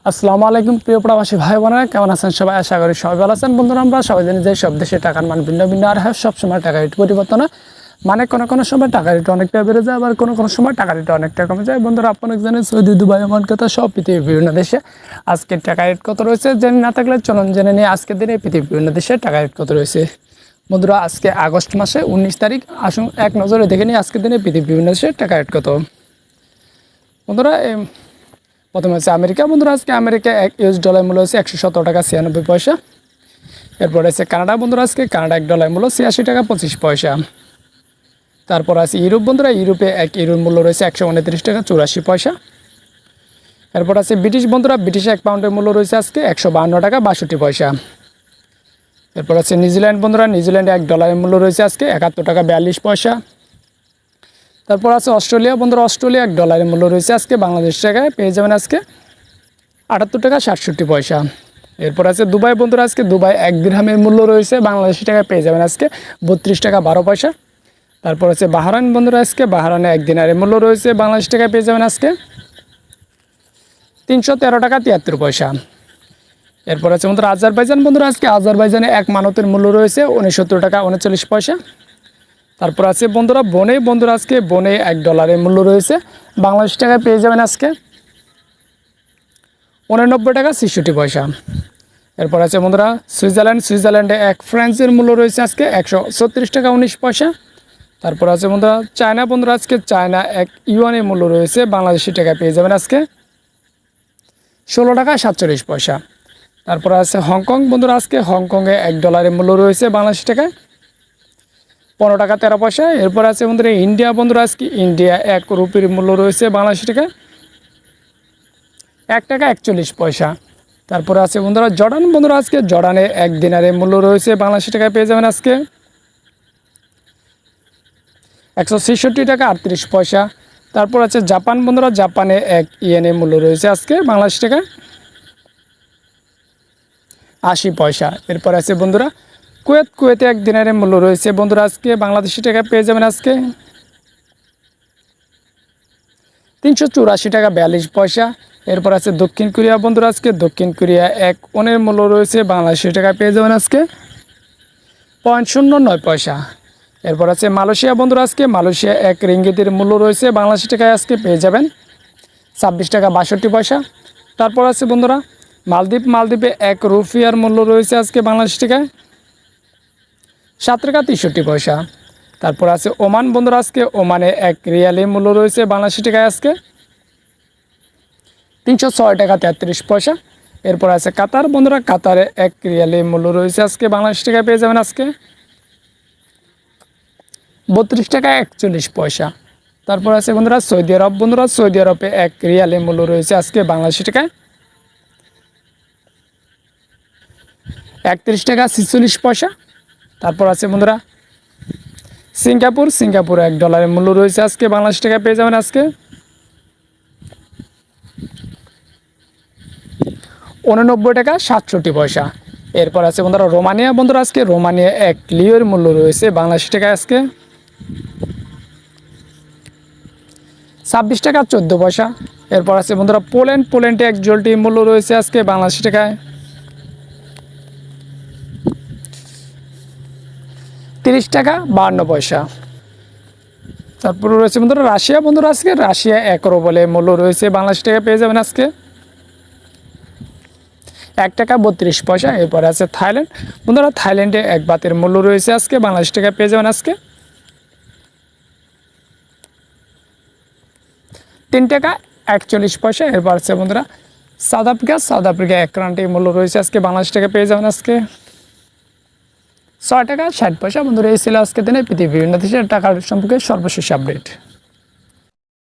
আসসালামু আলাইকুম প্রিয় প্রবাসী ভাই বোনেরা, কেমন আছেন সবাই? আশা করি সবাই ভালো আছেন। বন্ধুরা, আমরা সবাই জানি যে সব দেশে টাকার মান ভিন্ন ভিন্ন আর সবসময় টাকা রেট পরিবর্তন হয়। মানে কোনো সময় টাকা রেট অনেকটা বেড়ে যায়, আবার কোনো সময় টাকা রেট অনেকটা কমে যায়। বন্ধুরা, আপনাকে জানেন সৌদি, দুবাই, ওমান, কথা সব পৃথিবীর বিভিন্ন দেশে আজকের টাকা রেট কত রয়েছে জেনে না থাকলে চলুন জেনে নিয়ে আজকের দিনে পৃথিবীর বিভিন্ন দেশে টাকা রেট কত রয়েছে। বন্ধুরা, আজকে আগস্ট মাসে 19 তারিখ। আসুন এক নজরে দেখে নিই আজকের দিনে পৃথিবীর বিভিন্ন দেশে টাকা রেট কত। বন্ধুরা, প্রথমে হচ্ছে আমেরিকা। বন্ধুরা, আজকে আমেরিকা $1 মূল্য হচ্ছে 117 টাকা 96 পয়সা। এরপরে আছে কানাডা। বন্ধুরা, আজকে কানাডা $1 মূল্য 86 টাকা 25 পয়সা। তারপর আছে ইউরোপ। বন্ধুরা, ইউরোপে €1 মূল্য রয়েছে 129 টাকা 84 পয়সা। এরপর আছে ব্রিটিশ। বন্ধুরা, ব্রিটিশ £1 মূল্য রয়েছে আজকে 152 টাকা 62 পয়সা। এরপর আছে নিউজিল্যান্ড। বন্ধুরা, নিউজিল্যান্ডে $1 মূল্য রয়েছে আজকে 71 টাকা 42 পয়সা। তারপর আছে অস্ট্রেলিয়া। বন্ধুরা, অস্ট্রেলিয়া $1 মূল্য রয়েছে আজকে বাংলাদেশ টাকায় পেয়ে যাবেন আজকে 78 টাকা 67 পয়সা। এরপর আছে দুবাই। বন্ধুরা, আজকে দুবাই 1 দিরহামের মূল্য রয়েছে বাংলাদেশি টাকায় পেয়ে যাবেন আজকে 32 টাকা 12 পয়সা। তারপর আছে বাহরাইন। বন্ধুরা, আজকে বাহরাইনে 1 দিনারের মূল্য রয়েছে বাংলাদেশি টাকায় পেয়ে যাবেন আজকে 313 টাকা 73 পয়সা। এরপর আছে বন্ধুরা আজারবাইজান। বন্ধুরা, আজকে আজারবাইজানে 1 মানতের মূল্য রয়েছে 69 টাকা 39 পয়সা। তারপর আছে বন্ধুরা বনে। বন্ধুরা, আজকে বনে $1 মূল্য রয়েছে বাংলাদেশ টাকায় পেয়ে যাবেন আজকে 89 টাকা 66 পয়সা। এরপর আছে বন্ধুরা সুইজারল্যান্ড। সুইজারল্যান্ডে 1 ফ্রান্সের মূল্য রয়েছে আজকে 136 টাকা 19 পয়সা। তারপর আছে বন্ধুরা চায়না। বন্ধুরা, আজকে চায়না 1 ইউয়ানের মূল্য রয়েছে বাংলাদেশি টাকায় পেয়ে যাবেন আজকে 16 টাকা 47 পয়সা। তারপর আছে হংকং। বন্ধুরা, আজকে হংকংয়ে $1 মূল্য রয়েছে বাংলাদেশি টাকায় 15 টাকা 13 পয়সা। এরপর আছে বন্ধুরা ইন্ডিয়া। বন্ধুরা, আজকে ইন্ডিয়া 1 রুপির মূল্য রয়েছে বাংলাদেশি টাকায় 1 টাকা 41 পয়সা। তারপরে আছে বন্ধুরা জর্ডান। বন্ধুরা, আজকে জর্ডানে 1 দিনারের মূল্য রয়েছে বাংলাদেশি টাকায় পেয়ে যাবেন আজকে 166 টাকা 38 পয়সা। তারপর আছে জাপান। বন্ধুরা, জাপানে 1 ইয়েনের মূল্য রয়েছে আজকে বাংলাদেশি টাকায় 80 পয়সা। এরপর আছে বন্ধুরা কুয়েত। কুয়েতে 1 দিনারের মূল্য রয়েছে বন্ধুরা আজকে বাংলাদেশি টাকায় পেয়ে যাবেন আজকে 384 টাকা 42 পয়সা। এরপর আছে দক্ষিণ কোরিয়া। বন্ধুরা, আজকে দক্ষিণ কোরিয়া 1 ওনের মূল্য রয়েছে বাংলাদেশি টাকায় পেয়ে যাবেন আজকে 0.09 পয়সা। এরপর আছে মালয়েশিয়া। বন্ধুরা, আজকে মালয়েশিয়া 1 রিঙ্গিতের মূল্য রয়েছে বাংলাদেশি টাকায় আজকে পেয়ে যাবেন 26 টাকা 62 পয়সা। তারপর আছে বন্ধুরা মালদ্বীপ। মালদ্বীপে 1 রুপিয়ার মূল্য রয়েছে আজকে বাংলাদেশি টাকায় 7 টাকা 63 পয়সা। তারপর আছে ওমান। বন্ধুরা, আজকে ওমানে 1 রিয়ালের মূল্য রয়েছে বাংলাদেশি টাকায় আজকে 306 টাকা 33 পয়সা। এরপর আছে কাতার। বন্ধুরা, কাতারে 1 রিয়ালের মূল্য রয়েছে আজকে বাংলাদেশি টাকায় পেয়ে যাবেন আজকে 32 টাকা 41 পয়সা। তারপর আছে বন্ধুরা সৌদি আরব। বন্ধুরা, সৌদি আরবে 1 রিয়ালের মূল্য রয়েছে আজকে বাংলাদেশি টাকায় 31 টাকা 46 পয়সা। তারপর আছে বন্ধুরা সিঙ্গাপুর। সিঙ্গাপুরে $1 মূল্য রয়েছে আজকে বাংলাদেশি টাকায় পেয়ে যাবেন আজকে 89 টাকা 67 পয়সা। এরপর আছে বন্ধুরা রোমানিয়া। বন্ধুরা, আজকে রোমানিয়া 1 লিওর মূল্য রয়েছে বাংলাদেশি টাকায় আজকে 26 টাকা 14 পয়সা। এরপর আছে বন্ধুরা পোল্যান্ড। পোল্যান্ডে 1 জোলটির মূল্য রয়েছে আজকে বাংলাদেশি টাকায় 30 টাকা 52 পয়সা। তারপর রয়েছে বন্ধুরা রাশিয়া। বন্ধুরা, আজকে রাশিয়া 1 রুবেলের মূল্য রয়েছে বাংলাদেশি টাকায় পেয়ে যাবেন আজকে 1 টাকা 32 পয়সা। এরপর আছে থাইল্যান্ড। বন্ধুরা, থাইল্যান্ডে 1 বাতের মূল্য রয়েছে আজকে বাংলাদেশি টাকায় পেয়ে যাবেন আজকে 3 টাকা 41 পয়সা। এরপর আছে বন্ধুরা সাউথ আফ্রিকা। সাউথ আফ্রিকা 1 রানটির মূল্য রয়েছে আজকে বাংলাদেশি টাকায় পেয়ে যাবেন আজকে 6 টাকা 60 পয়সা। বন্ধুরা, এই ছিল আজকে দিনে পৃথিবীর বিভিন্ন দেশের টাকার সম্পর্কে সর্বশেষ আপডেট।